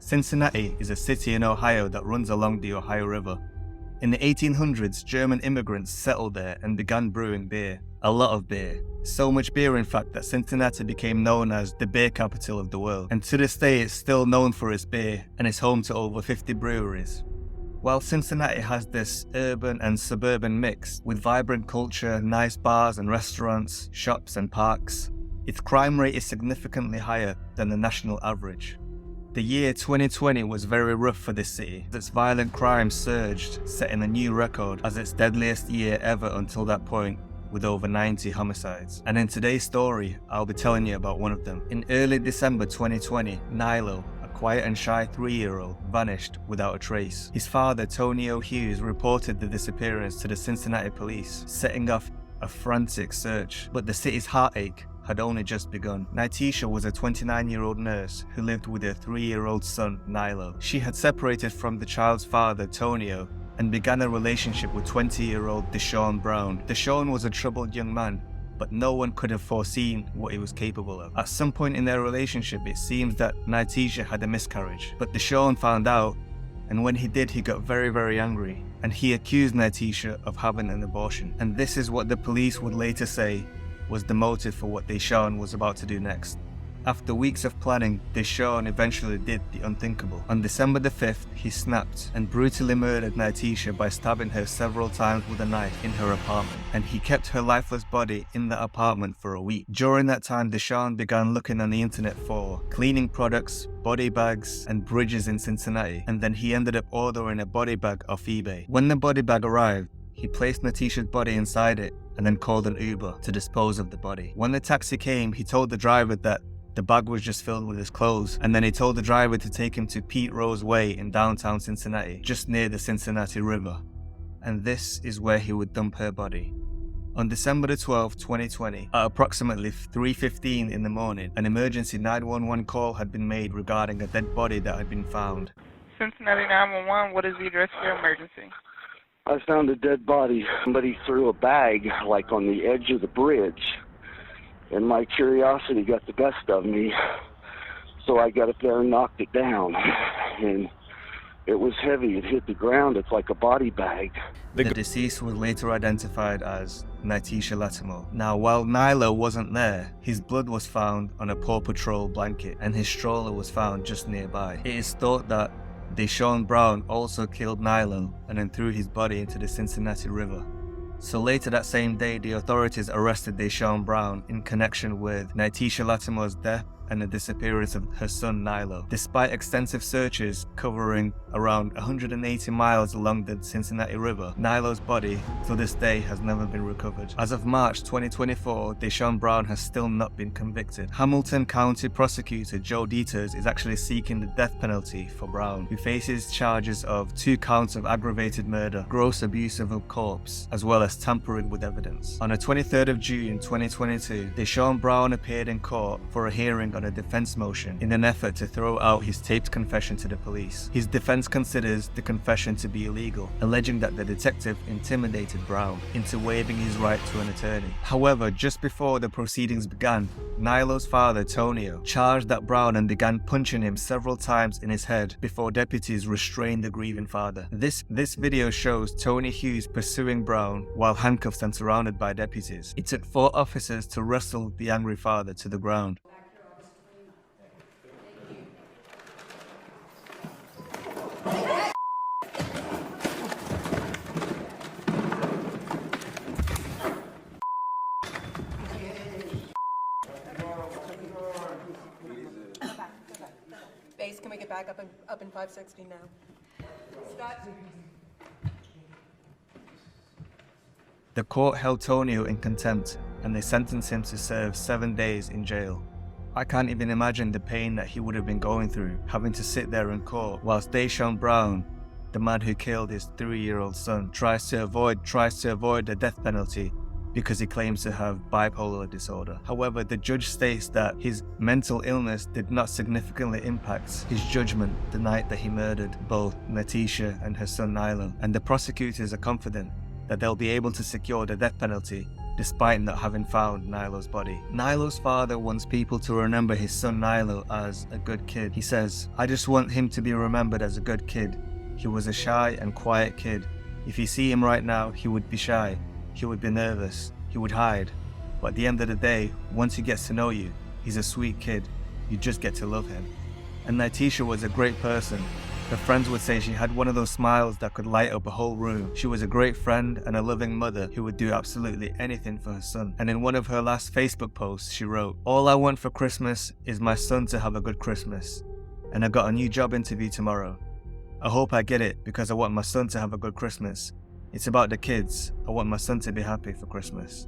Cincinnati is a city in Ohio that runs along the Ohio River. In the 1800s, German immigrants settled there and began brewing beer. A lot of beer. So much beer, in fact, that Cincinnati became known as the beer capital of the world. And to this day, it's still known for its beer and is home to over 50 breweries. While Cincinnati has this urban and suburban mix with vibrant culture, nice bars and restaurants, shops and parks, its crime rate is significantly higher than the national average. The year 2020 was very rough for this city. Its violent crime surged, setting a new record as its deadliest year ever until that point, with over 90 homicides. And in today's story, I'll be telling you about one of them. In early December 2020, Nylo, a quiet and shy 3-year-old, vanished without a trace. His father, Tony Hughes, reported the disappearance to the Cincinnati police, setting off a frantic search. But the city's heartache had only just begun. Nyteisha was a 29-year-old nurse who lived with her 3-year-old son, Nylo. She had separated from the child's father, Tonio, and began a relationship with 20-year-old Desean Brown. Desean was a troubled young man, but no one could have foreseen what he was capable of. At some point in their relationship, it seems that Nyteisha had a miscarriage, but Desean found out, and when he did, he got very, very angry, and he accused Nyteisha of having an abortion. And this is what the police would later say was the motive for what Desean was about to do next. After weeks of planning, Desean eventually did the unthinkable. On December the 5th, he snapped and brutally murdered Nyteisha by stabbing her several times with a knife in her apartment, and he kept her lifeless body in the apartment for a week. During that time, Desean began looking on the internet for cleaning products, body bags, and bridges in Cincinnati, and then he ended up ordering a body bag off eBay. When the body bag arrived, he placed Nyteisha's body inside it and then called an Uber to dispose of the body. When the taxi came, he told the driver that the bag was just filled with his clothes, and then he told the driver to take him to Pete Rose Way in downtown Cincinnati, just near the Cincinnati River. And this is where he would dump her body. On December the 12th, 2020, at approximately 3:15 in the morning, an emergency 911 call had been made regarding a dead body that had been found. Cincinnati 911, what is the address of your emergency? I found a dead body. Somebody threw a bag like on the edge of the bridge, and my curiosity got the best of me, so I got up there and knocked it down, and it was heavy. It hit the ground. It's like a body bag. The deceased was later identified as Nyteisha Lattimore. Now, while Nylo wasn't there, his blood was found on a Paw Patrol blanket, and his stroller was found just nearby. It is thought that Desean Brown also killed Nylo and then threw his body into the Cincinnati River. So later that same day, the authorities arrested Desean Brown in connection with Nyteisha Lattimore's death and the disappearance of her son Nylo. Despite extensive searches covering around 180 miles along the Cincinnati River, Nylo's body to this day has never been recovered. As of March 2024, Desean Brown has still not been convicted. Hamilton County Prosecutor Joe Dieters is actually seeking the death penalty for Brown, who faces charges of 2 counts of aggravated murder, gross abuse of a corpse, as well as tampering with evidence. On the 23rd of June 2022, Desean Brown appeared in court for a hearing on a defense motion in an effort to throw out his taped confession to the police. His defense considers the confession to be illegal, alleging that the detective intimidated Brown into waiving his right to an attorney. However, just before the proceedings began, Nylo's father, Tonio, charged at Brown and began punching him several times in his head before deputies restrained the grieving father. This video shows Tony Hughes pursuing Brown while handcuffed and surrounded by deputies. It took 4 officers to wrestle the angry father to the ground. Base, can we get back up in 560 now? Scott? The court held Tonio in contempt and they sentenced him to serve 7 days in jail. I can't even imagine the pain that he would have been going through, having to sit there in court, whilst Desean Brown, the man who killed his 3-year-old son, tries to avoid the death penalty because he claims to have bipolar disorder. However, the judge states that his mental illness did not significantly impact his judgment the night that he murdered both Nyteisha and her son Nylo, and the prosecutors are confident that they'll be able to secure the death penalty despite not having found Nylo's body. Nylo's father wants people to remember his son Nylo as a good kid. He says, "I just want him to be remembered as a good kid. He was a shy and quiet kid. If you see him right now, he would be shy. He would be nervous. He would hide. But at the end of the day, once he gets to know you, he's a sweet kid. You just get to love him." And Nyteisha was a great person. Her friends would say she had one of those smiles that could light up a whole room. She was a great friend and a loving mother who would do absolutely anything for her son. And in one of her last Facebook posts, she wrote, "All I want for Christmas is my son to have a good Christmas. And I got a new job interview tomorrow. I hope I get it because I want my son to have a good Christmas. It's about the kids. I want my son to be happy for Christmas."